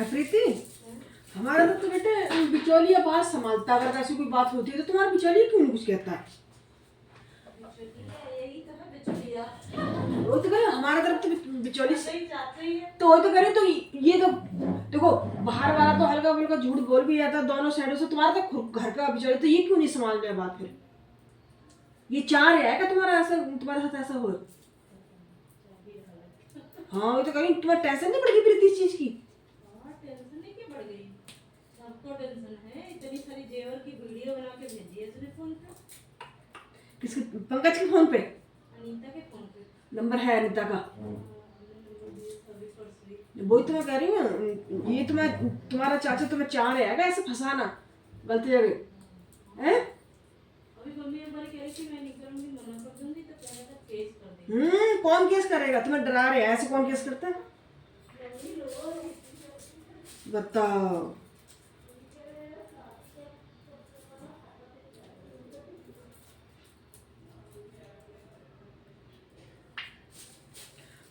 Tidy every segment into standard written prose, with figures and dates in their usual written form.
प्रीति, हमारा तो बेटे बिचौलिया बात संभालता, अगर ऐसी कोई बात होती है तो तुम्हारा बिचौलिया क्यों नहीं कुछ कहता है? वो तो करे हमारा तरफ तो बिचौली तो वो तो करे तो ये तो देखो, बाहर वाला तो हल्का फुल्का झूठ बोल भी जाता दोनों साइडों से, तुम्हारा तो घर का बिचौली, तो ये क्यों नहीं संभाल रहे बात? फिर ये चाह रहा है क्या तुम्हारा ऐसा, तुम्हारे साथ ऐसा हो? हाँ वो तो कहीं तुम्हें टेंशन नहीं पड़ेगी फिर इस चीज की? टेंशन नहीं क्या बढ़ गई, सबको टेंशन है। इतनी सारी जेवर की वीडियो बना के भेजी है उसने फोन पे। किसके? पंकज के फोन पे? अनीता के फोन पे नंबर है अनीता का? वही तो मैं कह रही हूँ, ये तुम्हारा चाचा तुम्हें चाह रहा है ऐसे फंसाना गलती जगह है? अभी मम्मी हमारी कह रही थी मैं नहीं करूंगी, मना कर दूंगी तो कहेगा केस कर देंगे। कौन केस करेगा? तुम्हें डरा रहे हैं, ऐसे कौन केस करता है बताओ?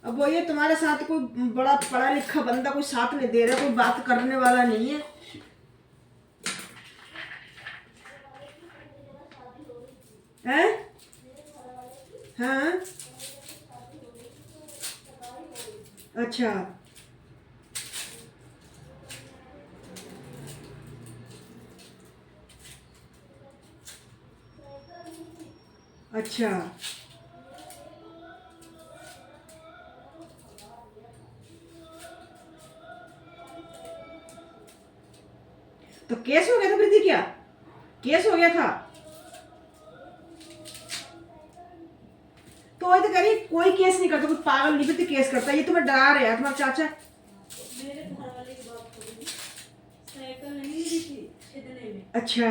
अब वो ये तुम्हारे साथ कोई बड़ा पढ़ा लिखा बंदा कोई साथ नहीं दे रहा, कोई बात करने वाला नहीं है। हैं? हाँ अच्छा अच्छा। तो केस हो गया था प्रीति? क्या केस हो गया था? तो वही तो कह रही कोई केस नहीं करता, कोई पागल नहीं प्रीति केस करता, ये तुम्हें डरा रहे हैं तुम्हारा चाचा। मेरे घर वाले की बात करूंगी, साइकिल नहीं मिली थी इतने में। अच्छा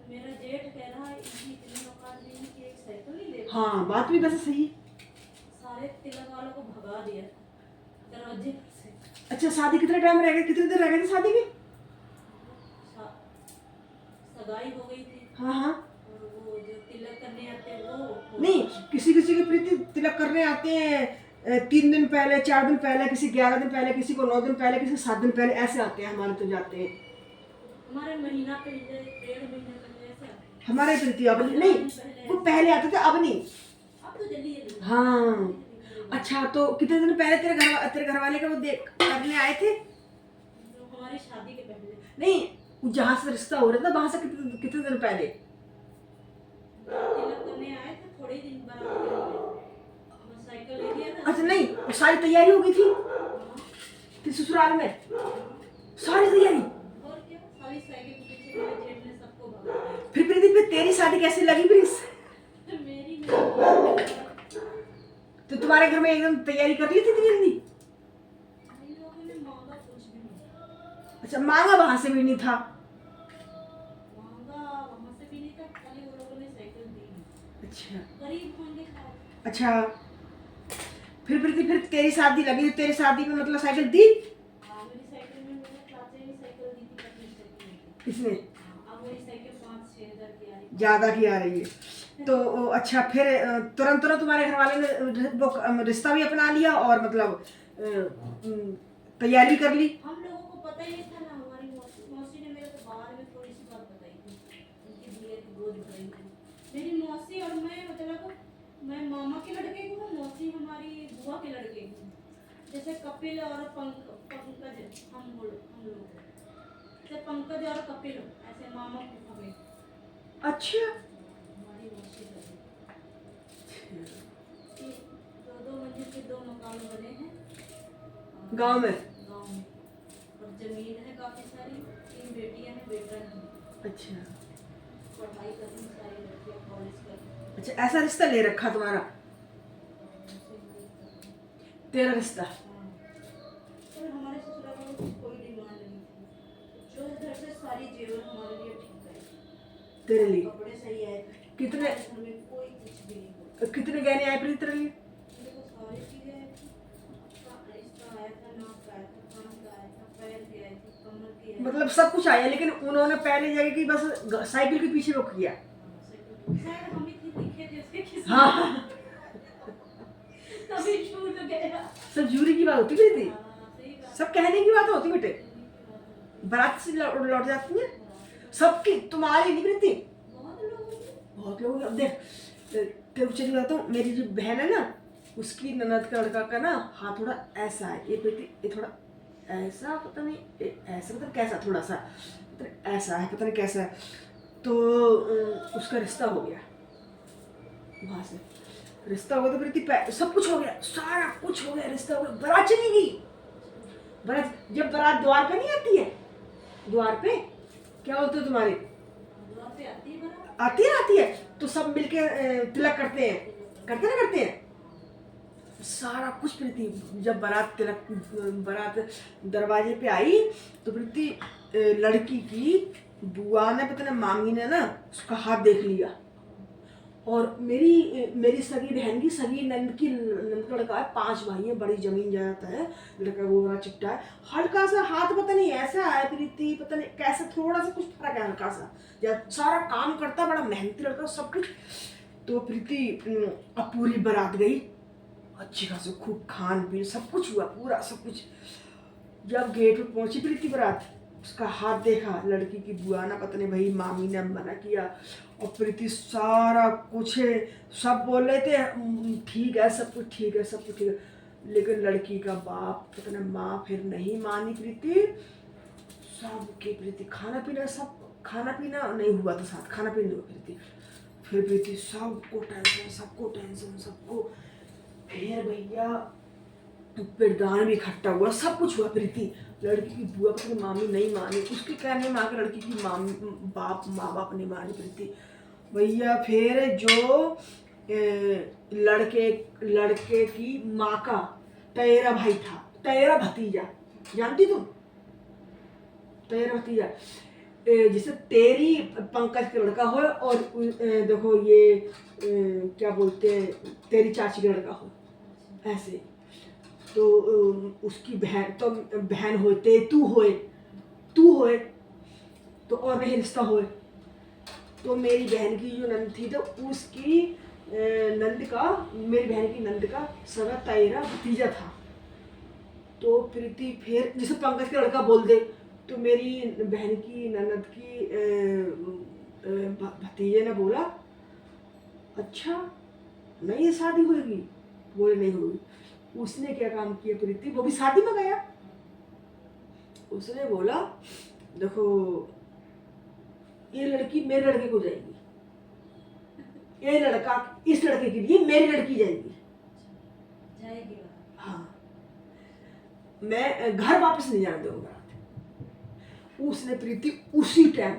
मेरा जेठ कह रहा है इनकी इतनी औकात नहीं कि एक साइकिल नहीं ले। हाँ बात भी वैसे सही है। सारे तिलक वालों को भगा दिया दरवाजे से। अच्छा शादी कितना टाइम रह गया, कितने दिन रह गए थे शादी के? सगाई हो गई थी। हाँ हाँ। और वो जो तिलक करने आते हैं वो नहीं, किसी किसी के प्रीति तिलक करने आते हैं 3 दिन पहले, 4 दिन पहले, किसी 11 दिन पहले, किसी को 9 दिन पहले, किसी 7 दिन पहले, ऐसे आते हैं। हमारे तो जाते हैं हमारे महीना पहले, 1.5 महीने पहले ऐसे आते हैं। हमारे प्रीति अब नहीं, वो पहले आते थे अब नहीं। अब तो जल्दी जल्दी। हाँ अच्छा, तो कितने दिन पहले तेरे घर वाले का वो देख करने आए थे? हमारी शादी के पहले नहीं, जहाँ से रिश्ता हो रहा था वहां से कितने दिन पहले? तिलक करने आए थे, थोड़े दिन बाद साइकिल ले लिया था। अच्छा नहीं, सारी तैयारी हो गई थी ससुराल में? सारी तैयारी? और क्या, सारी साइकिल के पीछे मेरे जेठ ने सबको भगाया। फिर प्रीति फिर तेरी शादी कैसे लगी फिर मेरी तो तुम्हारे घर में एकदम तैयारी कर ली थी इतनी जल्दी? इन लोगों ने मांगा कुछ भी नहीं। अच्छा मांगा वहां से भी नहीं था? मांगा वहां से भी नहीं था, खाली वो लोगों ने साइकिल दी। अच्छा गरीब होंगे शायद। अच्छा। फिर प्रीति फिर तेरी शादी लगी, तेरी शादी में मतलब साइकिल दी? हाँ मेरी साइकिल में मेरे चाचा ने साइकिल दी थी, अपनी साइकिल दी। किसने? अब वही साइकिल 5-6 हज़ार की आ रही। ज्यादा की आ रही है तो अच्छा। फिर तुरंत तुरंत तुम्हारे घर वाले ने वो रिश्ता भी अपना लिया और मतलब तैयारी कर ली? हम लोगों को पता ही नहीं था ना। हमारी मौसी ने मेरे को बाहर में थोड़ी सी बात बताई थी, उनकी भैया की गोद भराई थी। मेरी मौसी और मैं, मतलब मैं मामा के लड़के की हूँ, मौसी हमारी बुआ के लड़के की हूँ। जैसे कपिल और पंकज, हम लोग जैसे पंकज और कपिल ऐसे मामा फूफा में। अच्छा हमारी मौसी दो मंजिल के 2 मकान बने हैं गांव में? गांव में। और जमीन है काफी सारी, 3 बेटियां हैं, बेटा है। अच्छा पढ़ाई कर रही सारी लड़कियां, कॉलेज कर रही। अच्छा, ऐसा रिश्ता ले रखा तुम्हारा? तेरा रिश्ता? तो हमारे ससुराल में कोई डिमांड नहीं थी, जो घर से सारी जेवर हमारे लिए ठीक है। तेरे लिए कपड़े सही आए, कितने? घर में कोई कुछ भी नहीं। कितने गहने आए प्रीति तेरे लिए? मेरे को सारी चीजें आई थी। इसका आया था, नाक का आया था, कान का आया था, पैर की आई थी, कमर की आई थी। मतलब सब कुछ आया, लेकिन उन्होंने पहले जगह की बस साइकिल के पीछे रोक किया। शायद हम इतने दिखे थे उसके किसी हाँ तभी छूट गया। सब जूरी की बात होती प्रीति, हाँ, सही बात। सब कहने की बात होती बेटे। बारात से लौट जाती है सबकी, तुम्हारी नहीं प्रीति, बहुत लोगों की। बहुत लोग। अब देख तेरे को चली बताता हूँ, मेरी जो बहन है ना उसकी ननद का लड़का का ना हाथ थोड़ा ऐसा है, ये प्रीति ये थोड़ा ऐसा, पता नहीं ऐसा मतलब कैसा, थोड़ा सा पता नहीं ऐसा है, पता नहीं कैसा है। तो उसका रिश्ता हो गया, वहाँ से रिश्ता हो गया तो प्रीति सब कुछ हो गया, सारा कुछ हो गया, रिश्ता हो गया, बारात चली गई। बारात जब बारात द्वार पे नहीं आती है, द्वार पे क्या बोलते हो तुम्हारे, द्वार पे आती है बारात। आती है तो सब मिलके तिलक करते हैं, करते हैं सारा कुछ। प्रीति जब बारात दरवाजे पे आई तो प्रीति लड़की की बुआ ने पता नहीं मामी ने ना उसका हाथ देख लिया, और मेरी सगी बहन की सगी नंद का लड़का है, 5 भाई है, बड़ी जमीन जाता है, लड़का वो बड़ा चिट्टा है, हल्का सा हाथ पता नहीं ऐसा है प्रीति, पता नहीं कैसा, थोड़ा सा कुछ फर्क है हल्का सा, जब सारा काम करता, बड़ा मेहनती लड़का सब कुछ। तो प्रीति अब पूरी बारात गई, अच्छी खासी खूब खान पीन सब कुछ हुआ, पूरा सब कुछ। जब गेट पे पहुंची प्रीति बारात, उसका हाथ देखा, लड़की की बुआ ना पता नहीं भाई मामी ने मना किया, और प्रीति सारा कुछ है, सब बोल रहे थे ठीक है सब कुछ ठीक है सब कुछ ठीक है, लेकिन लड़की का बाप पता नहीं माँ फिर नहीं मानी प्रीति, सब की प्रीति खाना पीना नहीं हुआ था साथ, खाना पीना नहीं हुआ प्रीति, फिर प्रीति सबको टेंशन सबको, फिर भैया पिरदान भी इकट्ठा हुआ, सब कुछ हुआ प्रीति। लड़की की बुआ की मामी नहीं मानी, उसके कहने माँ के लड़की की माँ बाप नहीं मानी प्रीति भैया। फिर जो लड़के की माँ का तेरा भाई था, तेरा भतीजा, जानती तुम तेरा भतीजा, जिसे तेरी पंकज का लड़का हो, और देखो ये क्या बोलते हैं तेरी चाची का लड़का हो, ऐसे। तो उसकी बहन होते तू होए तो और नहीं रिश्ता होए, तो मेरी बहन की जो नंद थी तो उसकी नंद का, मेरी बहन की नंद का सगा तेरा भतीजा था। तो प्रीति फिर जिसे पंकज का लड़का बोल दे, तो मेरी बहन की ननद की भतीजे ने बोला अच्छा नहीं शादी होगी, बोले नहीं होगी। उसने क्या काम किया प्रीति, वो भी शादी में गया, उसने बोला देखो ये लड़की मेरे लड़के को जाएगी, ये लड़का इस लड़के के लिए मेरी लड़की जाएगी, हाँ मैं घर वापस नहीं जाने दूंगा। उसने प्रीति उसी टाइम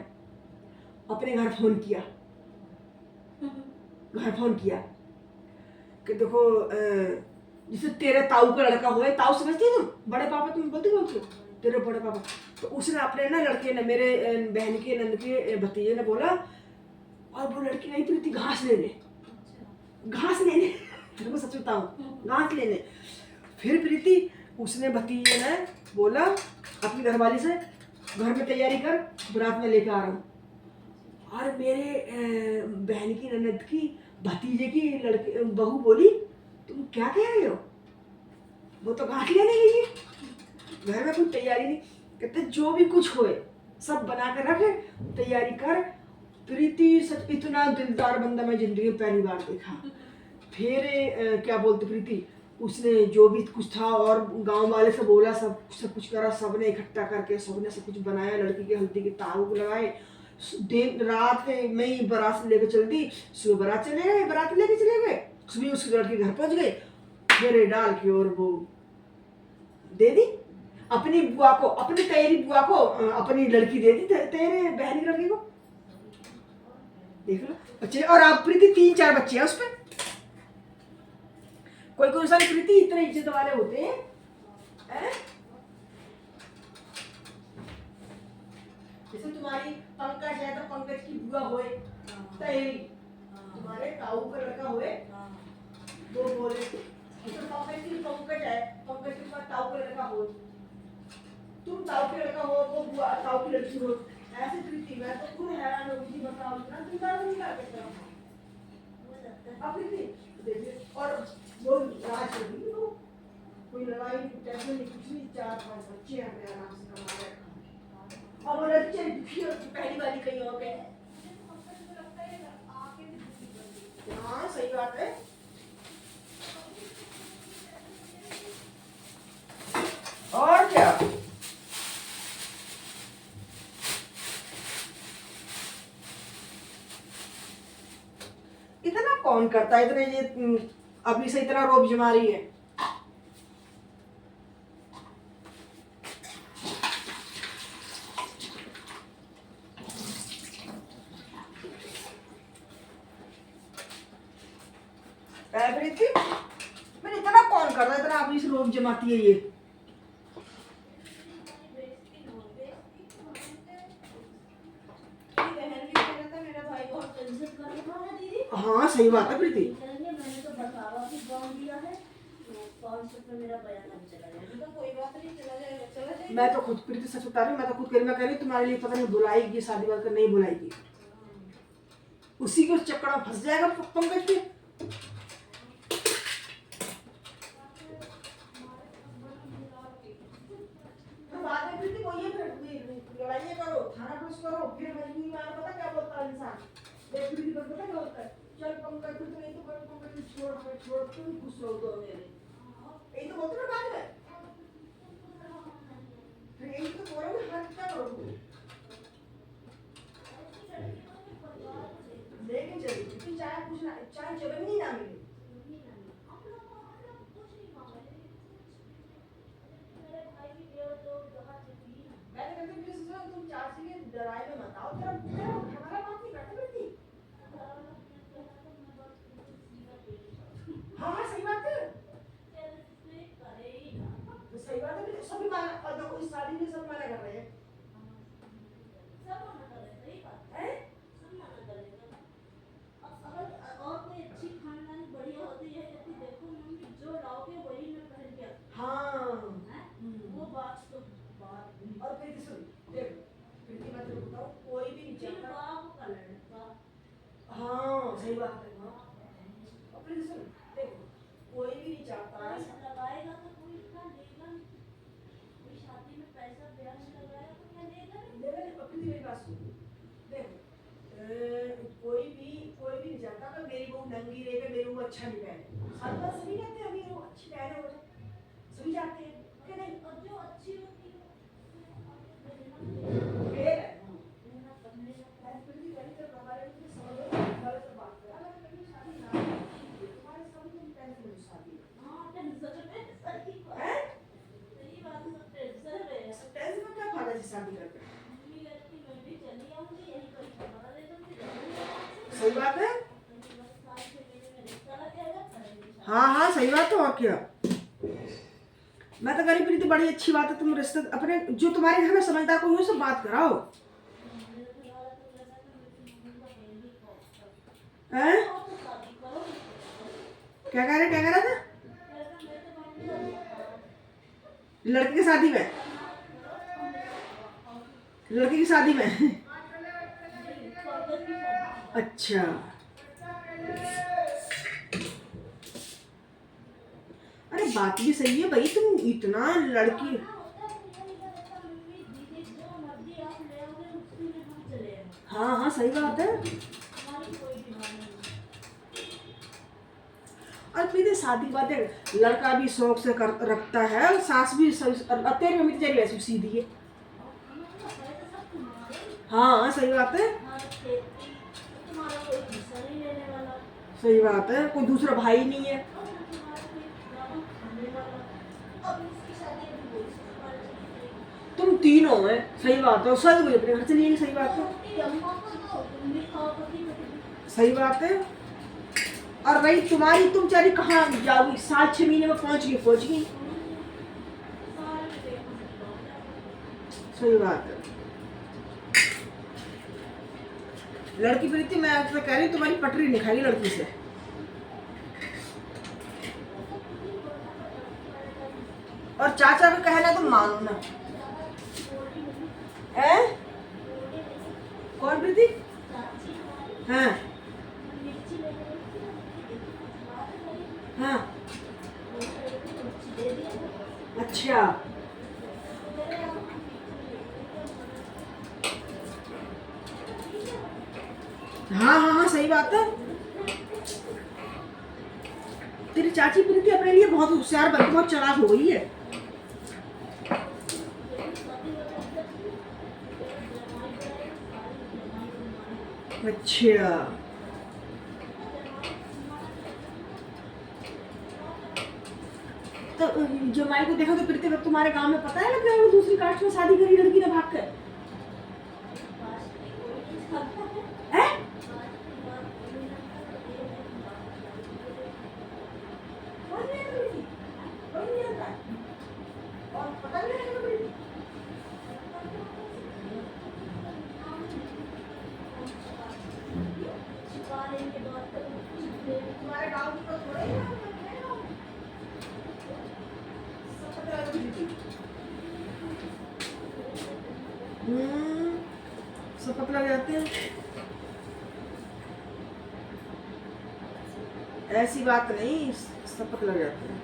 अपने घर फोन किया कि देखो जिसे तेरे ताऊ का लड़का हुआ, ताऊ समझती है तुम, बड़े पापा तुम बोलते हो तेरे बड़े पापा, तो उसने अपने ना लड़के ने, मेरे बहन के नंद के भतीजे ने बोला, और वो लड़की नहीं प्रीति घास लेने तेरे को सच बताऊं, घास लेने। फिर प्रीति उसने भतीजे ने बोला अपनी घरवाली से घर में तैयारी कर, बारात में लेकर आ रहा हूँ, और मेरे बहन की ननद की भतीजे की लड़की बहू बोली तुम क्या कह रहे हो, वो तो घाट लेने गई है, घर में कुछ तैयारी नहीं, कहते जो भी कुछ होए सब बना कर रखे, तैयारी कर। प्रीति सच इतना दिलदार बंदा मैं जिंदगी में पहली बार देखा। फिर क्या बोलते प्रीति, उसने जो भी कुछ था और गांव वाले से बोला, सब कुछ करा, सबने इकट्ठा करके सबने सब कुछ बनाया, लड़की के हल्दी के ताऊ लगाए, दिन रात में ही बारात लेके चल दी, सुबह बारात लेके चले गए, सुबह उसके लड़के घर पहुंच गए, फेरे डाल के और वो दे दी अपनी बुआ को, अपनी तेरी बुआ को अपनी लड़की दे दी, तेरे बहन की लड़की को, देख लो बच्चे। और आप प्रीति 3-4 बच्चे हैं उसपे, कोई इंसान प्रीति इतने इज्जत वाले होते हैं, जैसे तुम्हारी पंकज है तो पंकज की बुआ होए, तेरी तुम्हारे ताऊ का लड़का होए, वो बोले तो पंकज है, पंकज के पास ताऊ का लड़का हो, तुम ताऊ के लड़का हो, वो बुआ ताऊ की लड़की हो, ऐसे प्रीति मैं तो खुद हैरान हो गई, बताओ इतना दिमाग नहीं लगा सकता अब प्रीति देखिए। और वो राज लगी तो कोई लड़ाई टेंशन नहीं, कुछ नहीं, 4-5 बच्चे हैं, आराम से कमा रहे हैं। अब बोले चल फिर पहली वाली कहीं और गए। हाँ सही बात है। और क्या, इतना कौन करता है, इतने ये अभी से इतना रोब जमा रही है। प्रीति मैंने इतना कौन करता है, इतना अभी से रोब जमाती है ये। हाँ सही बात है प्रीति। मैंने तो बतावा कि बांध दिया है, 500 रुपये मेरा बयान अब चला जाएगा। तो कोई बात नहीं, चला जाएगा, चला जाएगा। मैं तो खुद प्रीति सच बता रही हूँ, मैं तो खुद कह रही, मैं कह रही तुम्हारे लिए पता नहीं बुलाएगी शादी वाद कर, नहीं बुलाएगी, उसी के उस चक्कर में फंस जाएगा पंकज के। बाद में प्रीति वही है, फिर लड़ाइयाँ करो, थाना पुलिस करो, फिर मजबूरी में पता क्या बोलता है इंसान। देख प्रीति पर पता क्या होता है, चल पंकज तू नहीं तो पंकज छोड़ हमें, छोड़ तुम खुश रहो दो मेरे, यही तो बोलते ना बाद में। फिर यही तो बोलोगे, हर क्या करोगे लेकिन चलिए फिर चाय पूछना, चाय जब नहीं ना मिले। मैं तो कहती हूँ तुम चाची के लड़ाई में मत आओ, तेरा हमारा बात नहीं करते बेटी। हाँ सही बात है, तो सही बात है, सभी माना, और देखो इस शादी में सब मना कर रहे हैं, और कोई अच्छी खानदान बढ़िया होती है, कहती देखो मम्मी जो लाओगे वही मैं पहन के हाँ वो बात तो बात हुई। और प्रीति सुन, देख प्रीति मैं तेरे को बताऊं, कोई भी नहीं चाहता। हाँ सही बात है। हाँ और प्रीति सुन, देखो कोई भी नहीं चाहता लगाएगा तो कोई इतना लेगा नहीं, कोई शादी में पैसा ब्याज लगाएगा तो क्या लेगा नहीं। लेगा प्रीति, मेरी बात सुन, देखो कोई भी नहीं चाहता कि मेरी बहू नंगी रहेगा, मेरी बहू अच्छा नहीं पहने, सारी बात सभी कहते हैं, मेरी बहू अच्छी पहने हो जाए, सभी चाहते हैं कि नहीं। और जो अच्छी होती है शादी करके सही बात है। हाँ हाँ सही बात है, और क्या। मैं तो गरीब प्रीति बड़ी अच्छी बात है, तुम रिश्ते अपने जो तुम्हारे घर में समझदार कोई हो सब बात कराओ। हैं? क्या कह रहा था? लड़की की शादी में, लड़की की शादी में अच्छा अरे बात भी सही है भाई, तुम इतना लड़की। हाँ हाँ सही बात है। और फिर शादी बात है, लड़का भी शौक से रखता है, और सास भी तेरी मम्मी तेरी वैसी सीधी है। हाँ सही बात है, सही बात है, कोई दूसरा भाई नहीं है। तुम तीनों हैं, सही बात है, सब कुछ अपने घर से नहीं, सही बात है, सही बात है। और भाई तुम्हारी तुम चारी कहाँ जाओगी, 7-6 महीने में पहुंच गई। सही बात है। लड़की प्रीति मैं तो कह रही तुम्हारी पटरी नहीं खाई लड़की से। और चाचा का कहना तुम मानो ना, है? कौन प्रीति? हाँ हाँ अच्छा हाँ हाँ हाँ, सही बात है। तेरी चाची प्रीति अपने लिए बहुत होशियार बन, बहुत चालाक हो गई है। अच्छा, तो जमाई को देखा तो प्रीति को तुम्हारे गांव में पता है ना कि वो दूसरी कास्ट में शादी करी लड़की ने भाग कर? हैं? कोई नहीं जानता प्रीति? कोई नहीं जानता है? और पता नहीं है प्रीति? तुम्हारे गांव की तो थोड़े ही ना, सब पता है प्रीति। सब पता लग जाते हैं। ऐसी बात नहीं, सब पता लग जाते हैं।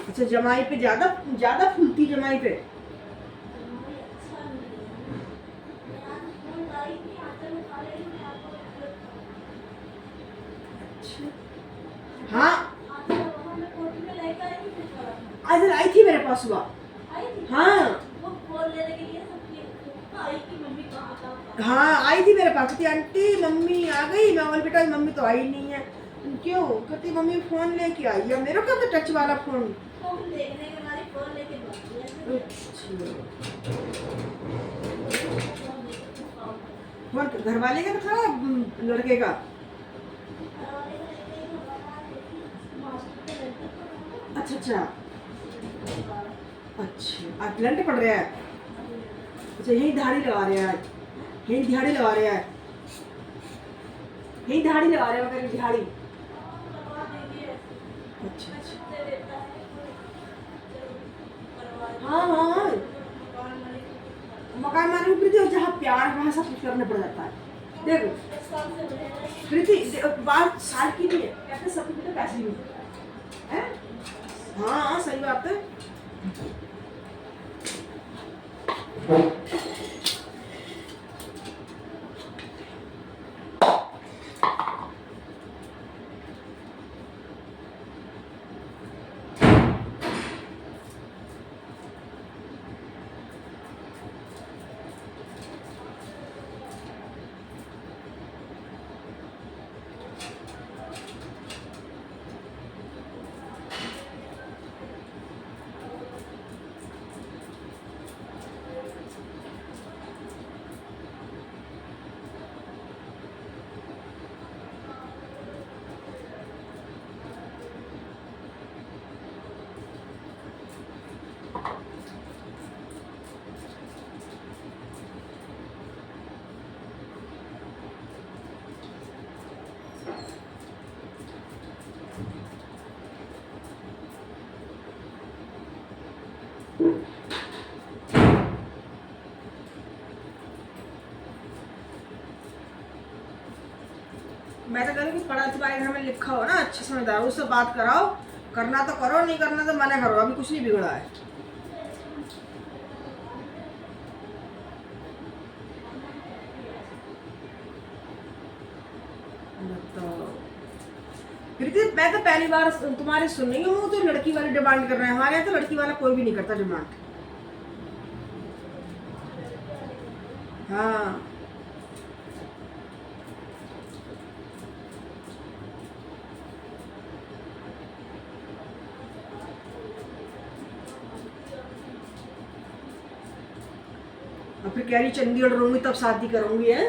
अच्छा, जमाई पे ज्यादा ज्यादा फूलती, जमाई पे। हाँ, आज आई थी मेरे पास सुबह। हाँ हाँ, आई थी मेरे पास, कहती आंटी मम्मी आ गई। मैं बोली बेटा मम्मी तो आई नहीं है। क्यों? कहती मम्मी फोन लेके आई है। मेरे को क्या टच वाला फोन? फोन घर वाले का था, लड़के का? अच्छा अच्छा अच्छा, आज लंट पड़ रहा है। अच्छा, यही दाढ़ी लगा रहे हैं आज, यही दिहाड़ी लगा रहे हैं, यही दाढ़ी लगा रहे हैं मगर दिहाड़ी। अच्छा अच्छा, हाँ हाँ, मकान मालिक प्रीति हो, जहाँ प्यार वहाँ सब कुछ करना पड़ जाता है। देखो प्रीति, बात साल की नहीं है, कहते सब कुछ बेटा पैसे नहीं है। हाँ हाँ, सही बात है। मैं तो कह रही हूँ कि पढ़ा तुम्हारे घर में लिखा हो ना, अच्छे समझदार, उससे बात कराओ। करना तो करो, नहीं करना तो मना करो, अभी कुछ नहीं बिगड़ा है। बताओ प्रीति, मैं तो पहली बार तुम्हारे सुन रही हूँ तो लड़की वाली डिमांड कर रहे हैं। हमारे यहाँ तो लड़की वाला कोई भी नहीं करता डिमांड। हाँ, और फिर कह रही चंडीगढ़ रहूंगी तब शादी करूंगी है।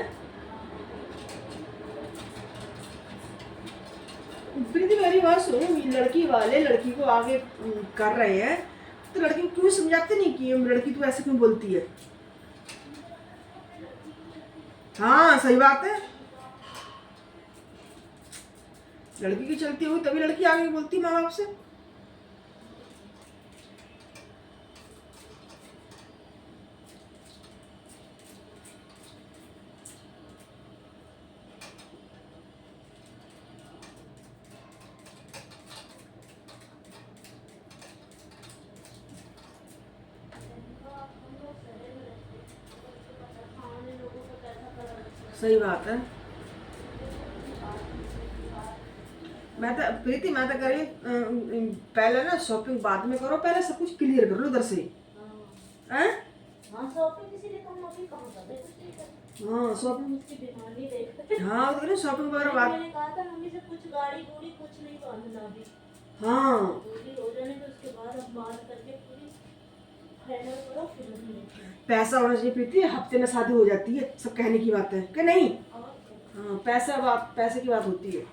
प्रीति मेरी बात सुनो, लड़की वाले लड़की को आगे कर रहे हैं तो लड़की को क्यों समझाते नहीं कि लड़की तू ऐसे क्यों बोलती है? हाँ सही बात है, लड़की की चलती हुई तभी लड़की आगे बोलती माँ बाप से। सही बात है। मैं तो प्रीति मैं तो करी पहले ना शॉपिंग बाद में करो, पहले सब कुछ क्लियर कर लो उधर से। हाँ हैं? हाँ, शॉपिंग इसीलिए तो हम अभी कहाँ कर रहे कुछ नहीं कर। हाँ शॉपिंग, मुझकी बीमारी देख। हाँ तो शॉपिंग वगैरह बात। मैंने कहा था मम्मी से कुछ गाड़ी गुड़ी कुछ नहीं बांधना अभी, हाँ पूरी हो जाने तो उसके बाद अब बात करके पूरी फाइनल करो फिर हम लेते हैं। पैसा होना चाहिए प्रीति, हफ्ते में शादी हो जाती है, सब कहने की बात है कि नहीं? और क्या? हाँ पैसा बात, पैसे की बात होती है।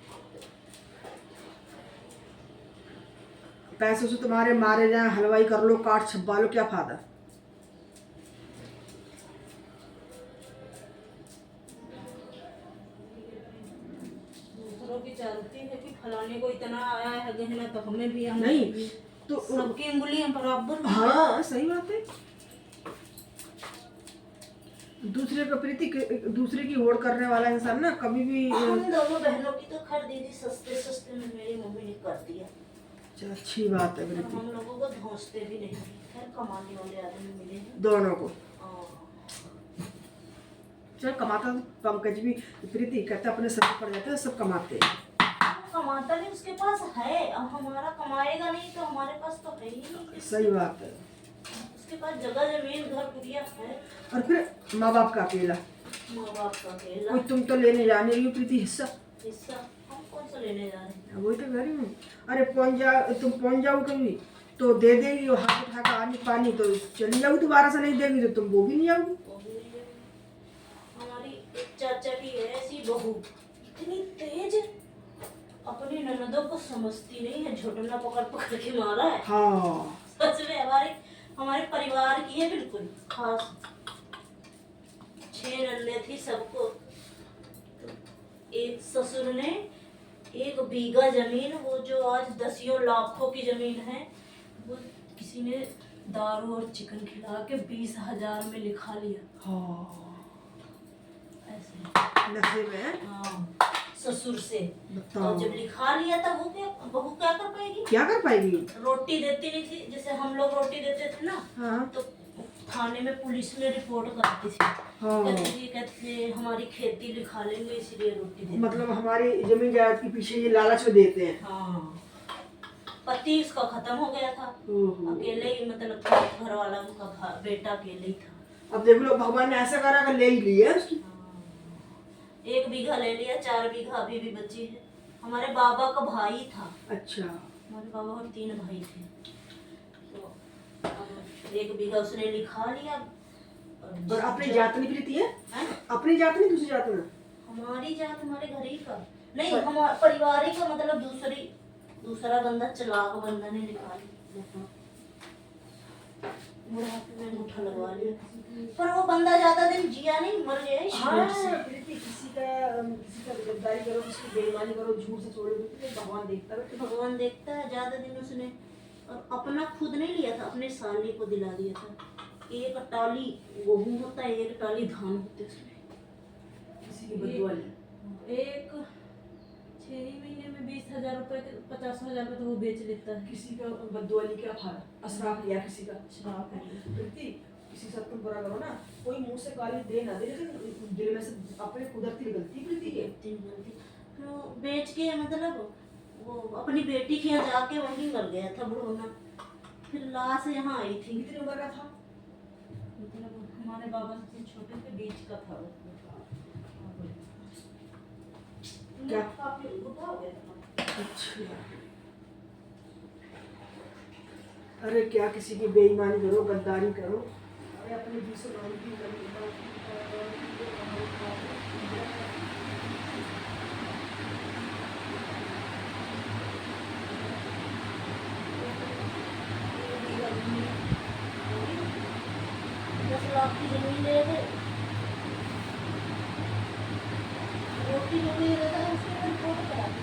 पैसों से तुम्हारे मारे जाए, हलवाई कर लो, काट छपवा लो, क्या फायदा? दूसरों की चलती है कि फलाने को इतना आया है गहना तो हमें भी आना नहीं चाहिए। तो सबकी उंगलियां बराबर हैं। हाँ सही बात है। दूसरे को प्रीति, दूसरे की होड़ करने वाला इंसान ना कभी भी। हम दोनों बहनों की तो खैर दीदी सस्ते सस्ते में मेरी मम्मी ने कर दिया, चलो अच्छी बात है और प्रीति, हम लोगों को धोसते भी नहीं। खैर कमाने वाले आदमी मिले हैं। दोनों को। हाँ। चल कमाता तो पंकज भी, प्रीति कहते अपने सर पड़ जाते हैं, सब कमाते हैं। वो कमाता नहीं, उसके पास है, अब हमारा कमाएगा नहीं तो हमारे पास तो है ही नहीं। सही बात है। उसके पास जगह जमीन घर गुड़िया है, और फिर माँ बाप का अकेला, माँ बाप का अकेला कोई तुम तो लेने जाने रही हो प्रीति हिस्सा। हिस्सा। हम कौन सा लेने जा रहे हैं? वही तो कह रही हूँ। अरे पहुंच जाओ कभी तो दे देगी, वो हाथ उठा कर आनी पानी तो चली जाओ, दोबारा से नहीं देगी तो तुम वो भी नहीं आओगी। वो भी नहीं है। हमारी एक चाचा की है ऐसी बहू, इतनी तेज, अपनी ननदों को समझती नहीं है, झोटना पकड़ पकड़ के मारा है। हाँ सच में हमारे हमारे परिवार की है बिल्कुल खास। 6 नन्ने थी सबको, तो एक ससुर ने 1 बीघा जमीन, वो जो आज 10 लाखों की जमीन है, वो किसी ने दारू और चिकन खिला के 20,000 में लिखा लिया। हाँ ऐसे नशे में। हाँ, ससुर से। बताओ और जब लिखा लिया था वो क्या बहू क्या कर पाएगी? क्या कर पाएगी? रोटी देती नहीं थी, जैसे हम लोग रोटी देते थे ना, हाँ तो थाने में पुलिस में रिपोर्ट करती थी। हाँ। कहते हमारी खेती लिखा लेंगे इसलिए रोटी देते। मतलब हमारी जमीन जायदाद के पीछे ये लालच में देते हैं। हाँ, पति उसका खत्म हो गया था, ओहो। अकेले ही, मतलब घर वाला उनका बेटा अकेले ही था। अब देख लो भगवान ने ऐसा करा कि ले ही लिया उसकी। हाँ, 1 बीघा ले लिया, 4 बीघा अभी भी बची है। हमारे बाबा का भाई था, अच्छा हमारे बाबा और 3 भाई थे, तो अब 1 बीघा उसने लिखा लिया। और अपनी जात नहीं प्रीति है? हैं? अपनी जात नहीं, दूसरी जात में? हमारी जात हमारे घर ही का नहीं, हमारा परिवार ही का, मतलब दूसरा बंदा चलाक बंदा ने लिखा लिया, बुढ़ापे में अंगूठा लगवा लिया। पर वो बंदा ज्यादा दिन जिया नहीं, मर गया इस हाँ वजह से। प्रीति, किसी का गद्दारी करो, किसी की बेईमानी करो, झूठ से छोड़ो, तो भगवान देखता है। भगवान देखता है, ज्यादा दिन उसने और अपना खुद नहीं लिया था, अपने साली को दिला दिया था। 1 टाली गेहूं होता है, 1 टाली धान होते उसमें। किसी की बदुआली। एक 6 ही महीने में 20,000 रुपए, 50,000 रुपए तो वो बेच लेता है। किसी का बदुआली क्या फायदा? असराफ लिया किसी का। शराब है। प्रीति किसी से तुम बुरा करो ना, कोई मुंह से गाली दे ना दे, लेकिन दिल में से अपने कुदरती गलती प्रीति है। तो बेच के, मतलब वो अपनी बेटी के यहाँ जाके वहीं मर गया था बुढ़ोना, फिर लाश यहाँ आई थी। कितनी उम्र का था? मतलब हमारे बाबा से छोटे के बीच का था वो। क्या? काफी बुढ़ा हो गया था। अच्छा, अरे क्या किसी की बेईमानी करो, गद्दारी करो, अरे अपने दूसरे नाम की लाख की जमीन ले गए, रोटी जो भी रहता है उसके ऊपर रिपोर्ट करा दी।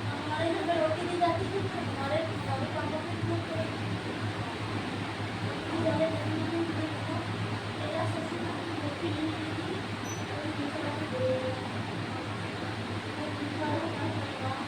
हमारे घर में रोटी दी जाती थी, तो हमारे मम्मी पापा को रिपोर्ट करा दी। वाले जमीन में देखा, मेरा ससुर रोटी नहीं देती, और दूसरा को दे दिया। और दूसरा हमारा परिवार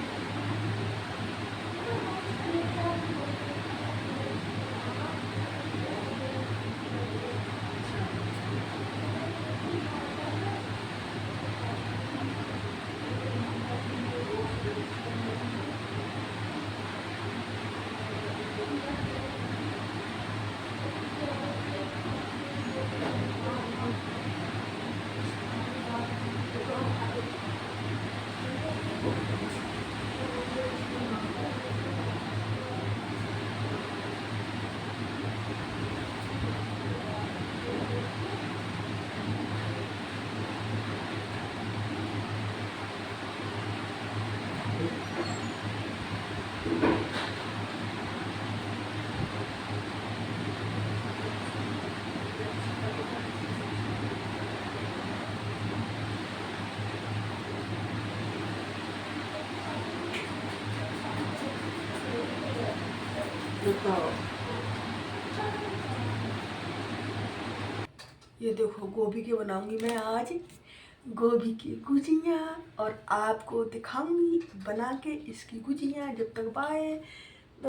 बताओ, ये देखो गोभी के बनाऊंगी मैं आज, गोभी की गुजिया, और आपको दिखाऊंगी बना के इसकी गुजिया। जब तक बाय।